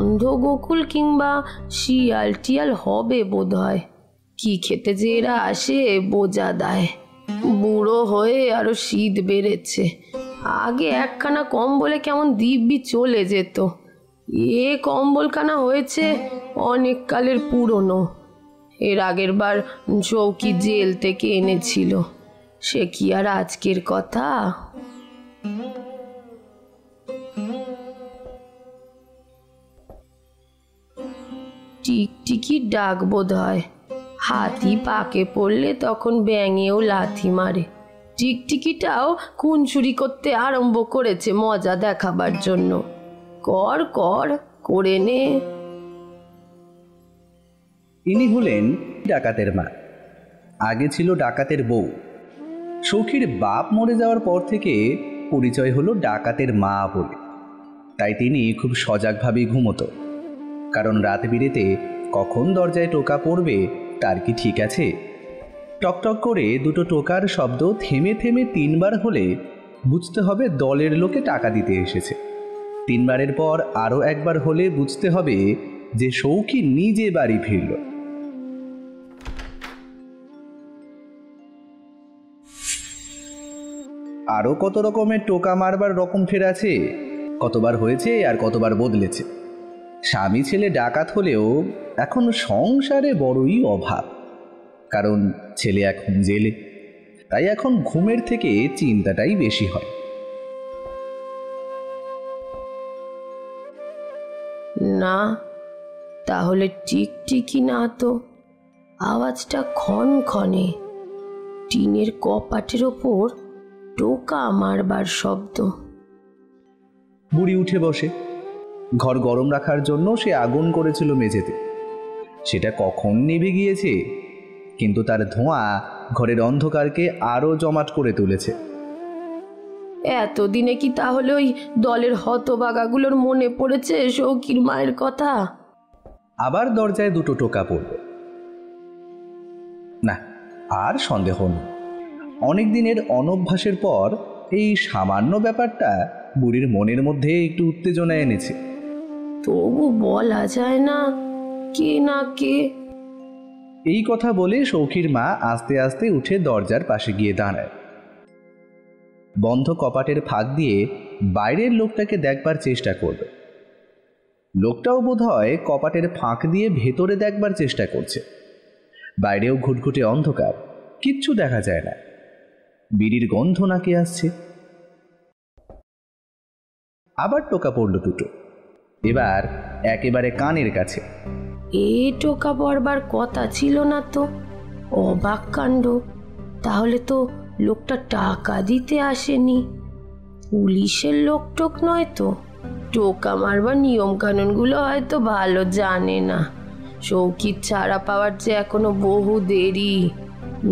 অন্ধ গোকুল কিংবা শিয়াল টিয়াল হবে বোধ হয়। কি খেতে যে এরা আসে বোঝা দেয়। বুড়ো হয়ে আরো শীত বেড়েছে। আগে একখানা কম্বলে কেমন দিব্যি চলে যেত। এ কম্বলখানা হয়েছে অনেক কালের পুরনো। এর আগের বার চৌকি জেল থেকে এনেছিল, সে কি আর আজকের কথা? টিকটিকি ডাক বোধ হয়। হাতি পাকে পড়লে তখন ব্যাঙেও লাথি মারে। টিকটিকিটাও খুনসুরি করতে আরম্ভ করেছে মজা দেখাবার জন্য। কর কর করে নে। ইনি হলেন ডাকাতের মা। আগে ছিল ডাকাতের বউ। সখীর বাপ মরে যাওয়ার পর থেকে পরিচয় হলো ডাকাতের মা বলে। তাই তিনি খুব সজাগভাবেই ঘুমতো, কারণ রাত বিরেতে কখন দরজায় টোকা পড়বে তার কি ঠিক আছে। টকটক করে দুটো টোকার শব্দ থেমে থেমে 3 বার হলে বুঝতে হবে দলের লোকে টাকা দিতে এসেছে। 3 বারের পর আরও একবার হলে বুঝতে হবে যে সৌখী নিজে বাড়ি ফিরল। আরও কত রকমের টোকা মারবার রকম ফের আছে, কতবার হয়েছে আর কতবার বদলেছে। স্বামী ছেলে ডাকাত হলেও এখন সংসারে বড়ই অভাব, কারণ ছেলে এখন জেলে। তাই এখন ঘুমের থেকে চিন্তাটাই বেশি হয়। না, তাহলে টিকটিকি না তো, আওয়াজটা ক্ষণক্ষণে। টিনের কপাটের ওপর টোকা মারবার শব্দ। বুড়ি উঠে বসে। ঘর গরম রাখার জন্য সে আগুন করেছিল মেঝেতে। সেটা কখন নিভে গিয়েছে, কিন্তু তার ধোঁয়া ঘরের অন্ধকারকে আরো জমাট করে তুলেছে। এতদিনে কি তাহলে ওই দলের হতভাগাগুলোর মনে পড়েছে সৌখীর মায়ের কথা? আবার দরজায় দুটো টোকা পড়ল। না, আর সন্দেহ নেই। অনেক দিনের অনভ্যাসের পর এই সামান্য ব্যাপারটা বুড়ির মনের মধ্যে একটু উত্তেজনা এনেছে। তবু বলা যায় না কে না কে। এই কথা বলে সৌখীর মা আস্তে আস্তে উঠে দরজার পাশে গিয়ে দাঁড়ায়। বন্ধ কপাটের ফাঁক দিয়ে বাইরের লোকটাকে দেখবার চেষ্টা করবে। লোকটাও বোধহয় কপাটের ফাঁক দিয়ে ভেতরে দেখবার চেষ্টা করছে। বাইরেও ঘুটঘুটে অন্ধকার, কিচ্ছু দেখা যায় না। বিড়ির গন্ধ নাকে আসছে। আবার টোকা পড়ল দুটো, এবার একেবারে কানের কাছে। এ টোকা পড়বার কথা ছিল না তো। অবাক কাণ্ড। তাহলে তো লোকটা টাকা দিতে আসেনি, পুলিশের লোক টোক নয় তো। টোকা মারবার নিয়ম কানুনগুলো হয়তো ভালো জানে না। সৌখীর ছাড়া পাওয়ার যে এখনো বহু দেরি।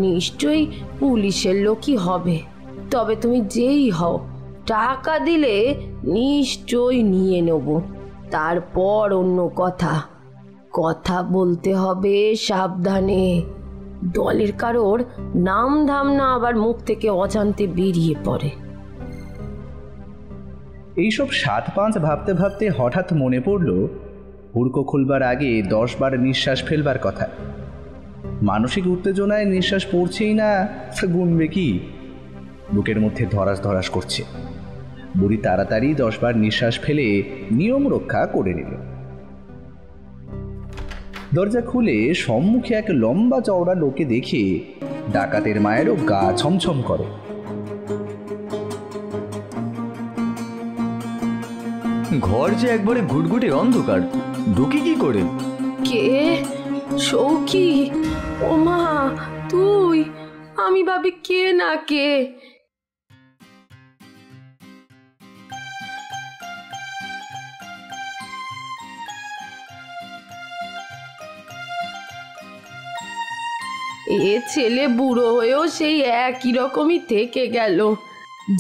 নিশ্চয়ই পুলিশের লোকই হবে। তবে তুমি যেই হও, টাকা দিলে নিশ্চয়ই নিয়ে নেব। তারপর অন্য কথা। কথা বলতে হবে সাবধানে। দলের কারোর নাম ধাম না আবার মুখ থেকে অজান্তে বেরিয়ে পড়ে। এইসব 7-5 ভাবতে ভাবতে হঠাৎ মনে পড়ল হুড়কো খুলবার আগে 10 বার নিঃশ্বাস ফেলবার কথা। মানসিক উত্তেজনায় নিঃশ্বাস পড়ছেই না, গুনবে কি? বুকের মধ্যে ধরাস ধরাস করছে। বুড়ি তাড়াতাড়ি 10 বার নিঃশ্বাস ফেলে নিয়ম রক্ষা করে নিল। দরজা খুলে সম্মুখে এক লম্বা চওড়া লোকে দেখে ডাকাতের মায়েরও গা ছমছম করে। ঘর যে একবারে ঘুটঘুটে অন্ধকার, ঢুকি কি করে? কে? সৌখী? ওমা তুই? আমি ভাবি কে না কে। এ ছেলে বুড়ো হয়েও সেই একই রকমই থেকে গেল।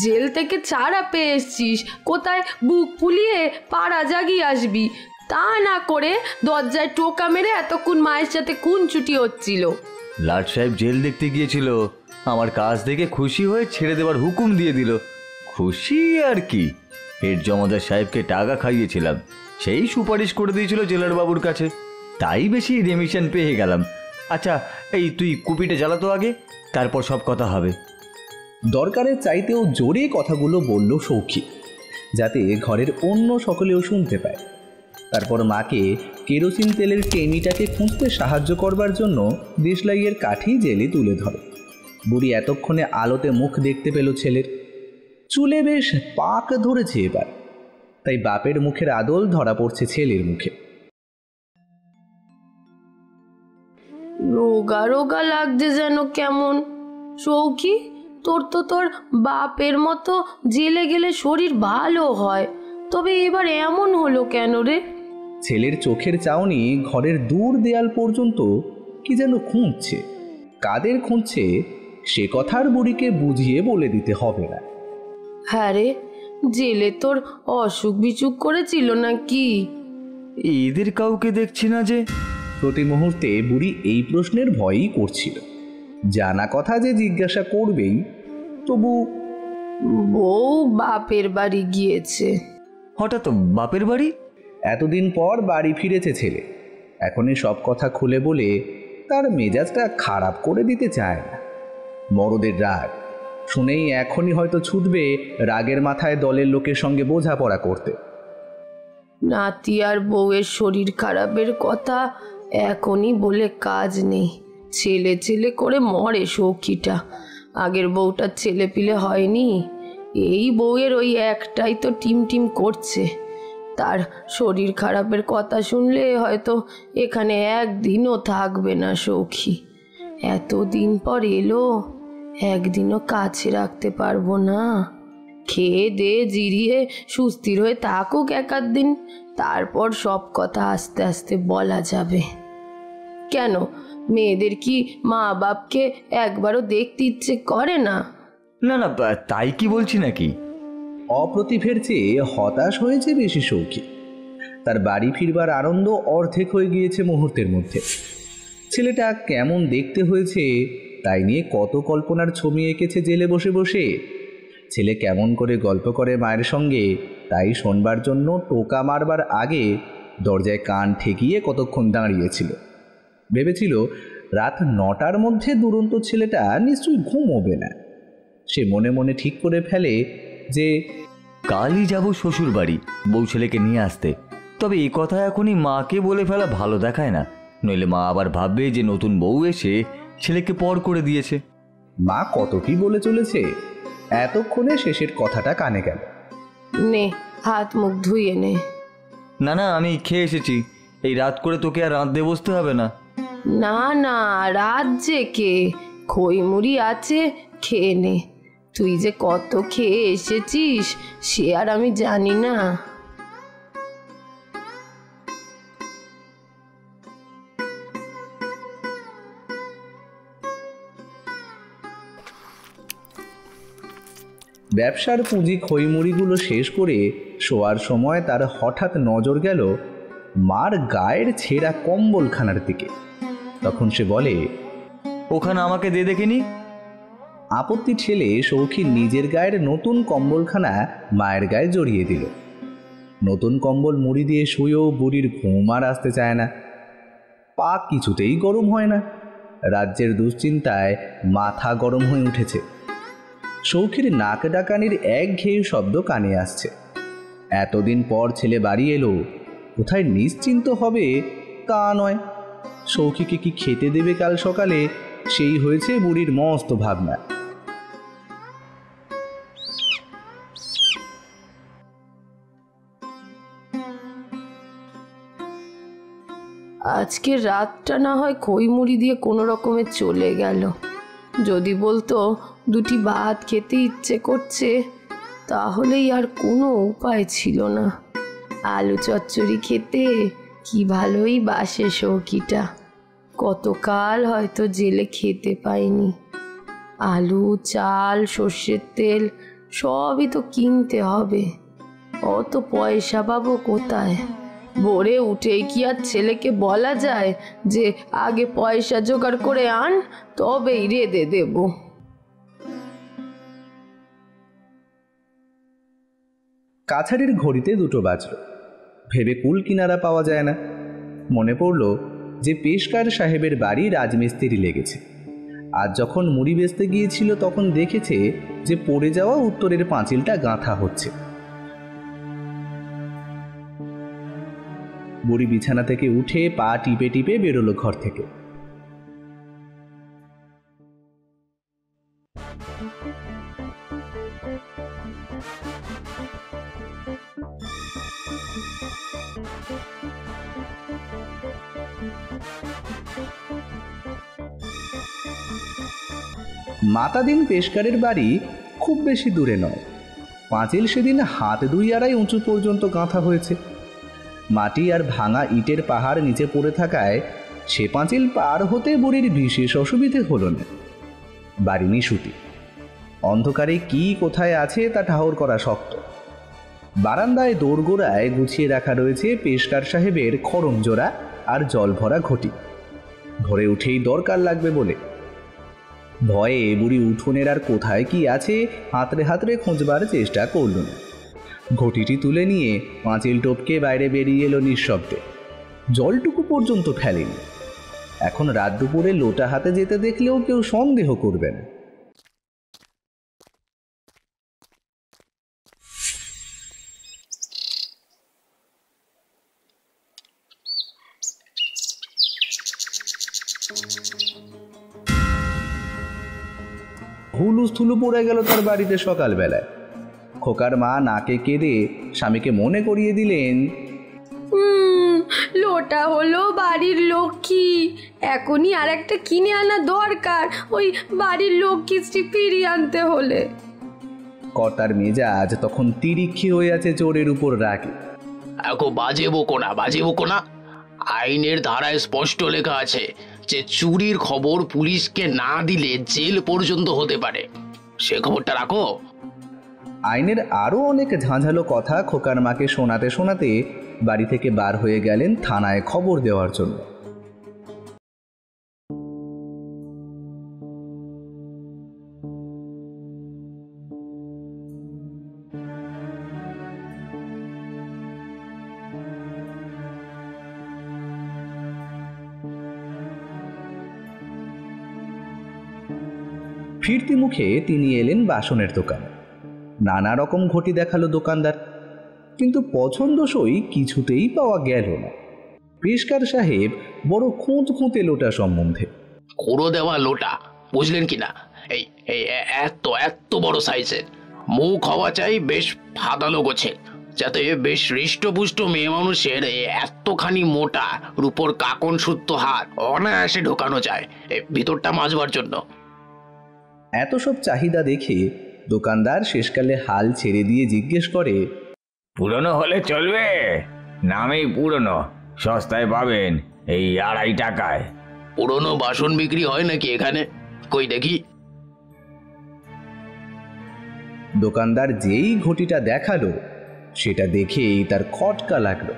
জেল থেকে ছাড়া পেয়ে এসছিস, কোথায় বুক ফুলিয়ে পাড়া জাগিয়ে আসবি, তা না করে দরজায় টোকা মেরে এতক্ষণ মায়ের সাথে খুনছুটি হচ্ছিল। লাট সাহেব জেল দেখতে গিয়েছিল, আমার কাজ দেখে খুশি হয়ে ছেড়ে দেওয়ার হুকুম দিয়ে দিল। খুশি আর কি, হেড জমাদার সাহেবকে টাকা খাইয়েছিলাম, সেই সুপারিশ করে দিয়েছিল জেলার বাবুর কাছে, তাই বেশি রেমিশন পেয়ে গেলাম। আচ্ছা, এই তুই কুপিটা জ্বালাতো আগে, তারপর সব কথা হবে। দরকারের চাইতেও জোরে কথাগুলো বলল সৌখী, যাতে ঘরের অন্য সকলেও শুনতে পায়। তারপর মাকে কেরোসিন তেলের টেমিটাকে খুঁজতে সাহায্য করবার জন্য দেশলাইয়ের কাঠি জেলে তুলে ধরে। বুড়ি এতক্ষণে আলোতে মুখ দেখতে পেল ছেলের। চুলে বেশ পাক ধরেছে এবার, তাই বাপের মুখের আদল ধরা পড়ছে ছেলের মুখে। রোগা রোগা লাগছে যেন কেমন। সৌখী, তোর বাপের মতো জেলে গেলে শরীর ভালো হয়, তবে এবার এমন হলো কেন রে? ছেলের চোখের চাউনি ঘরের দূর দেয়াল পর্যন্ত কি যেন খুঁজছে। কাদের খুঁজছে সে কথার বুড়িকে বুঝিয়ে বলে দিতে হবে না। হ্যাঁ রে, জেলে তোর অসুখ বিসুখ করেছিল নাকি? এদের কাউকে দেখছি না যে। প্রতি মুহূর্তে বুড়ি এই প্রশ্নের ভয়ই করছিল। জানা কথা যে জিজ্ঞাসা করবেই, তবু বউ বাপের বাড়ি গিয়েছে। হঠাৎ বাপের বাড়ি? এতদিন পর বাড়ি ফিরেছে ছেলে, এখনই সব কথা খুলে বলে তার মেজাজটা খারাপ করে দিতে চায় না। মরদের রাগ শুনেই এখনই হয়তো ছুটবে রাগের মাথায় দলের লোকের সঙ্গে বোঝাপড়া করতে। নাতি আর বউয়ের শরীর খারাপের কথা এখনই বলে কাজ নেই। ছেলে ছেলে করে মরে সৌখীটা। আগের বউটার ছেলে পিলে হয়নি, এই বউয়ের ওই একটাই তো টিম টিম করছে। তার শরীর খারাপের কথা শুনলে হয়তো এখানে একদিনও থাকবে না সৌখী। এতদিন পর এলো, একদিনও কাছে রাখতে পারবো না। খেয়ে দে জিরিয়ে সুস্থির হয়ে থাকুক এক আধ দিন, তারপর সব কথা আস্তে আস্তে বলা যাবে। কেন, মেয়েদের কি মা বাপকে একবারও দেখতে ইচ্ছে করে না? না না, তাই কি বলছি নাকি। অপ্রতিভের চেয়ে হতাশ হয়েছে বেশি সৌখী। তার বাড়ি ফিরবার আনন্দ অর্ধেক হয়ে গিয়েছে মুহূর্তের মধ্যে। ছেলেটা কেমন দেখতে হয়েছে তাই নিয়ে কত কল্পনার ছবি এঁকেছে জেলে বসে বসে। ছেলে কেমন করে গল্প করে মায়ের সঙ্গে, তাই শোনবার জন্য টোকা মারবার আগে দরজায় কান ঠেকিয়ে কতক্ষণ দাঁড়িয়েছিল। ভেবেছিল রাত 9টার মধ্যে দুরন্ত ছেলেটা নিশ্চয়ই ঘুমোবে না। সে মনে মনে ঠিক করে ফেলে যে কালই যাব শ্বশুর বাড়ি বউ ছেলেকে নিয়ে আসতে। তবে এ কথা এখনই মাকে বলে ফেলা ভালো দেখায় না, নইলে মা আবার ভাববে যে নতুন বউ এসে ছেলেকে পর করে দিয়েছে। মা কত কি বলে চলেছে, এতক্ষণে শেষের কথাটা কানে গেল। নে, হাত মুখ ধুয়ে নে। না না, আমি খেয়ে এসেছি, এই রাত করে তোকে আর রাঁধতে বসতে হবে না। না না, রাত যে কে, খই মুড়ি আছে, খেয়ে নে। তুই যে কত খেয়ে এসেছিস সে আর আমি জানি না। ব্যবসার পুঁজি খইমুড়িগুলো শেষ করে শোয়ার সময় তার হঠাৎ নজর গেল মার গায়ের ছেঁড়া কম্বলখানার দিকে। তখন সে বলে, ওখানে আমাকে দে দেখিনি। আপত্তি ঠেলে সৌখী নিজের গায়ের নতুন কম্বলখানা মায়ের গায়ে জড়িয়ে দিল। নতুন কম্বল মুড়ি দিয়ে শুয়েও বুড়ির ঘুম আর আসতে চায় না। পা কিছুতেই গরম হয় না। রাজ্যের দুশ্চিন্তায় মাথা গরম হয়ে উঠেছে। সৌখীর নাক ডাকানির একঘেয়ে শব্দ কানে আসছে। এতদিন পর ছেলে বাড়ি এলো, কোথায় নিশ্চিন্ত হবে তা নয়, সৌখীকে কি খেতে দেবে কাল সকালে সেই হয়েছে বুড়ির মস্ত ভাবনা। আজকের রাতটা না হয় খই মুড়ি দিয়ে কোনো রকমে চলে গেল। যদি বলতো দুটি ভাত খেতে ইচ্ছে করছে, তাহলেই আর কোনো উপায় ছিল না। আলু চচ্চড়ি খেতে কি ভালোই বাসে সৌখীটা, কতকাল হয়তো জেলে খেতে পাইনি। আলু, চাল, সর্ষের তেল সবই তো কিনতে হবে, অত পয়সা পাবো কোথায়? ভোরে উঠেই কি আর ছেলেকে বলা যায় যে আগে পয়সা জোগাড় করে আন, তবেই রেঁধে দেব? কাছারির ঘড়িতে 2টো বাজল। ভেবে কুল কিনারা পাওয়া যায় না। মনে পড়ল যে পেশকার সাহেবের বাড়ি রাজমিস্ত্রি লেগেছে। আজ যখন মুড়ি বেচতে গিয়েছিল তখন দেখেছে যে পড়ে যাওয়া উত্তরের পাঁচিলটা গাঁথা হচ্ছে। বুড়ি বিছানা থেকে উঠে পা টিপে টিপে বেরোলো ঘর থেকে। মাতাদিন পেশকারের বাড়ি খুব বেশি দূরে নয়। পাঁচিল সেদিন হাত 2-2.5 উঁচু পর্যন্ত গাঁথা হয়েছে। মাটি আর ভাঙা ইটের পাহাড় নিচে পড়ে থাকায় সে পাঁচিল পার হতে বুড়ির বিশেষ অসুবিধে হলো না। বাড়ি নিশুতি, অন্ধকারে কি কোথায় আছে তা ঠাহর করা শক্ত। বারান্দায় দোরগোড়ায় গুছিয়ে রাখা রয়েছে পেশকার সাহেবের খড়ম জোড়া আর জল ভরা ঘটি। ভোরে উঠেই দরকার লাগবে বলে ভয়ে বুড়ি উঠোনের আর কোথায় কি আছে হাতড়ে হাতড়ে খোঁজবার চেষ্টা করল না। ঘটিটি তুলে নিয়ে পাঁচিল টপকে বাইরে বেরিয়ে এলো নিঃশব্দে। জলটুকু পর্যন্ত ফেলেনি। এখন রাত দুপুরে লোটা হাতে যেতে দেখলেও কেউ সন্দেহ করবে না। হুলুস্থুলু পড়ে গেল তার বাড়িতে সকালবেলায়। খোকার মা নাকে কেঁদে স্বামীকে মনে করিয়ে দিলেন, লোটা হলো বাড়ির লক্ষ্মী, এখনই আর একটা কিনে আনা দরকার ওই বাড়ির লক্ষ্মীটি ফিরিয়ে আনতে হলে। কর্তার মেজাজ তখন তিরিক্ষি হয়ে আছে চোরের উপর রাগে। এখন বাজে বকো না। আইনের ধারায় স্পষ্ট লেখা আছে যে চুরির খবর পুলিশকে না দিলে জেল পর্যন্ত হতে পারে। সে খবরটা রাখো। আইনের আরও অনেক ঝাঁঝালো কথা খোকার মাকে শোনাতে শোনাতে বাড়ি থেকে বার হয়ে গেলেন থানায় খবর দেওয়ার জন্য। ফিরতি মুখে তিনি এলেন বাসনের দোকানে। নানা রকম ঘটি দেখালো দোকানদার, কিন্তু পছন্দসই কিছুতেই পাওয়া গেল না। পেশকার সাহেব বড় খুঁত লোটা সম্বন্ধে। কোড়ো দেওয়া লোটা, বুঝলেন কিনা? এই এই এত এত বড় সাইজের, মুখ হওয়া চাই বেশ ফাদালো গোছের, যাতে বেশ হৃষ্টপুষ্ট মেয়ে মানুষের এতখানি মোটা রূপোর কাকন সুত্ত হাত অনায়াসে ঢোকানো যায় ভিতরটা মাজবার জন্য। এত সব চাহিদা দেখে দোকানদার শেষকালে হাল ছেড়ে দিয়ে জিজ্ঞেস করে, পুরনো হলে চলবে? নামেই পুরনো, সস্তায় পাবেন এই 2.5 টাকায়। পুরনো বাসন বিক্রি হয় নাকি এখানে? কই দেখি। দোকানদার যেই ঘটিটা দেখালো সেটা দেখেই তার খটকা লাগলো।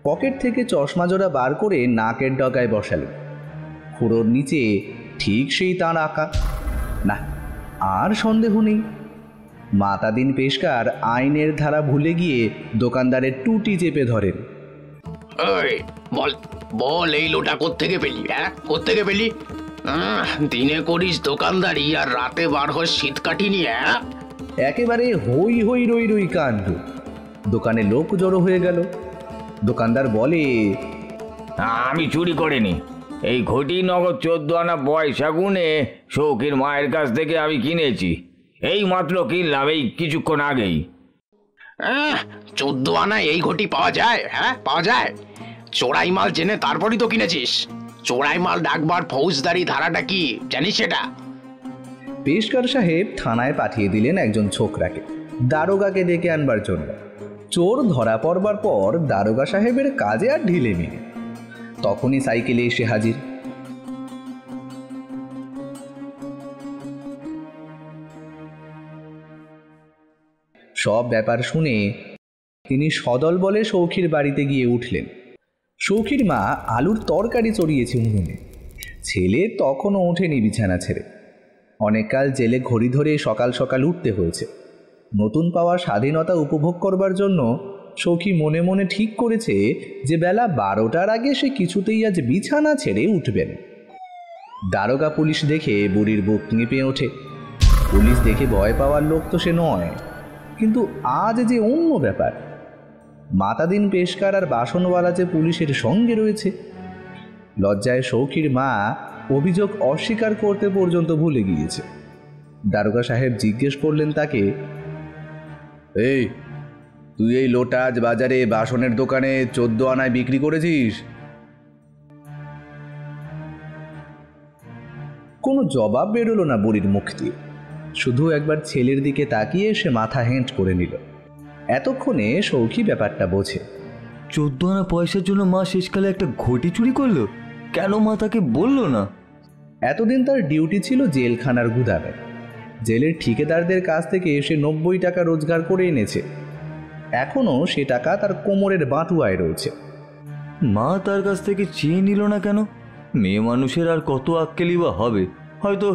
পকেট থেকে চশমা জোড়া বার করে নাকের ডগায় বসালো। খুঁড়োর নিচে ঠিক সেই তার আঁকা। না, আর সন্দেহ নেই। মাতাদিন পেশকার আইনের ধারা ভুলে গিয়ে দোকানদারের টুটি চেপে ধরেন। বল এই লোটা কোত্থেকে পেলি? কোত্থেকে পেলি? দিনে করিস দোকানদারি আর রাতে বার হয় শীত কাটি নিয়ে। একেবারে হই হই রই রই কাণ্ড। দোকানে লোক জড়ো হয়ে গেল। দোকানদার বলে, আমি চুরি করিনি। এই ঘটি নগদ 14 আনা পয়সা গুনে শৌখির মায়ের কাছ থেকে আমি কিনেছি। এই মাত্র কিনলাম, এই কিছুক্ষণ আগেই। 14 আনা এই ঘটি পাওয়া যায়? পাওয়া যায়? চোরাই মাল জেনে তারপরই তো কিনেছিস। চোরাই মাল ডাকবার ফৌজদারি ধারাটা কি জানিস সেটা? পেশকার সাহেব থানায় পাঠিয়ে দিলেন একজন ছোকরাকে দারোগাকে ডেকে আনবার জন্য। চোর ধরা পড়বার পর দারোগা সাহেবের কাজে আর ঢিলে মিলে। তখনই সাইকেলে এসে হাজির। সব ব্যাপার শুনে তিনি সদল বলে সৌখীর বাড়িতে গিয়ে উঠলেন। সৌখীর মা আলুর তরকারি চড়িয়েছে উনুনে। ছেলে তখনও ওঠেনি বিছানা ছেড়ে। অনেককাল জেলে ঘড়ি ধরে সকাল সকাল উঠতে হয়েছে। নতুন পাওয়া স্বাধীনতা উপভোগ করবার জন্য সখী মনে মনে ঠিক করেছে যে বেলা 12টার আগে সে কিছুতেই আজ বিছানা ছেড়ে উঠবেন। দারোগা পুলিশ দেখে বুড়ির বুক কেঁপে ওঠে। পুলিশ দেখে ভয় পাওয়ার লোক তো সে নয়, কিন্তু আজ যে অন্য ব্যাপার। মাতাদিন পেশকার আর বাসনওয়ালা যে পুলিশের সঙ্গে রয়েছে। লজ্জায় সৌখীর মা অভিযোগ অস্বীকার করতে পর্যন্ত ভুলে গিয়েছে। দারোগা সাহেব জিজ্ঞেস করলেন তাকে, এই, তুই এই লোটা আজ বাজারে বাসনের দোকানে 14 আনায় বিক্রি করেছিস? কোনো জবাব বেরোলো না বুড়ির মুখ দিয়ে। শুধু একবার ছেলের দিকে তাকিয়ে সে মাথা হেঁট করে নিল। এতক্ষণে সৌখী ব্যাপারটা বোঝে। 14 আনা পয়সার জন্য মা শেষকালে একটা ঘটি চুরি করলো? কেন মা তাকে বলল না? এতদিন তার ডিউটি ছিল জেলখানার গুদামে। জেলের ঠিকাদারদের কাছ থেকে সে 90 টাকা রোজগার করে এনেছে। এখনও সে টাকা তার কোমরের বাঁটুয়ায় রয়েছে। মা তার কাছ থেকে চেয়ে নিল না কেন? মেয়ে মানুষের আর কত আক্কেলি বা হবে? হয়তো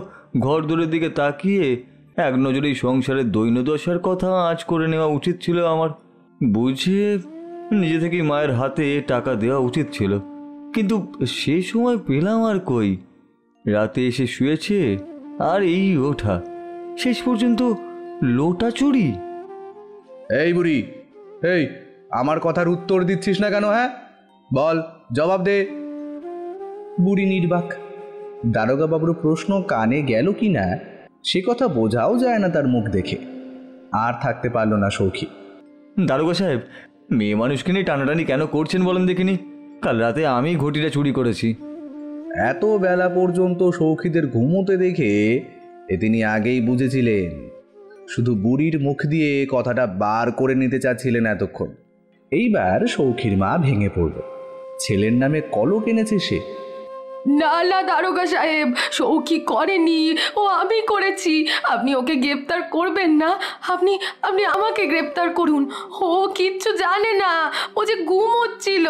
ঘর দূরের দিকে তাকিয়ে এক নজরেই সংসারের দৈন্যদশার কথা আঁচ করে নেওয়া উচিত ছিল আমার। বুঝে নিজে থেকেই মায়ের হাতে টাকা দেওয়া উচিত ছিল, কিন্তু সে সময় পেলাম আর কই? রাতে এসে শুয়েছে আর এই ওঠা, শেষ পর্যন্ত লোটা চুরি। এই বুড়ি, এই, আমার কথার উত্তর দিচ্ছিস না কেন? হ্যাঁ, বল, জবাব দে। বুড়ি নির্বাক। দারোগা বাবুর প্রশ্ন কানে গেল কি না সে কথা বোঝাও যায় না তার মুখ দেখে। আর থাকতে পারল না সৌখী। দারোগা সাহেব, মেয়ে মানুষকে নিয়ে টানাটানি কেন করছেন বলেন দেখিনি? কাল রাতে আমি ঘটিটা চুরি করেছি। এত বেলা পর্যন্ত সৌখীদের ঘুমোতে দেখে তিনি আগেই বুঝেছিলেন। শুধু বুড়ির মুখ দিয়ে কথাটা বার করে নিতে চাচ্ছিলেন এতক্ষণ। এইবার সৌখীর মা ভেঙে পড়ল। ছেলের নামে কলক এনেছে সে। না না দারোগা সাহেব, সৌখী করেনি, ও আমি করেছি। আপনি ওকে গ্রেপ্তার করবেন না? আপনি আপনি আমাকে গ্রেপ্তার করুন। ও কিচ্ছু জানে না, ও যে ঘুমোচ্ছিল।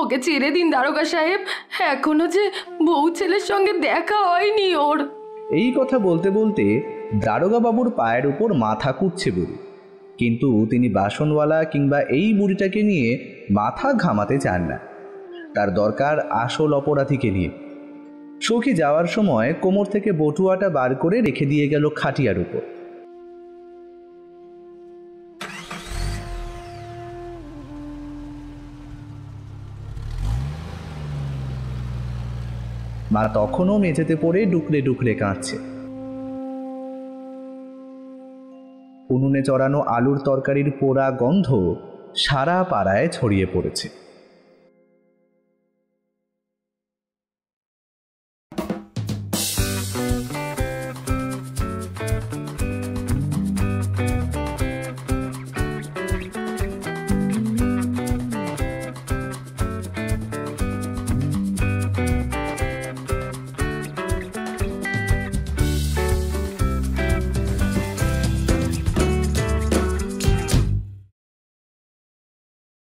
ওকে ছেড়ে দিন দারোগা সাহেব, এখনো যে বউ ছেলের সঙ্গে দেখা হয়নি ওর। এই কথা বলতে বলতে দারোগা বাবুর পায়ের উপর মাথা কুটছে বুড়ি, কিন্তু তিনি বাসনওয়ালা কিংবা এই বুড়িটাকে নিয়ে মাথা ঘামাতে চান না। তার দরকার আসল অপরাধীকে নিয়ে। সৌখী যাওয়ার সময় কোমর থেকে বটুয়াটা বার করে রেখে দিয়ে গেল খাটিয়ার উপর। মা তখনও মেঝেতে পড়ে ডুকরে ডুকরে কাঁদছে। উনুনে চড়ানো আলুর তরকারির পোড়া গন্ধ সারা পাড়ায় ছড়িয়ে পড়েছে।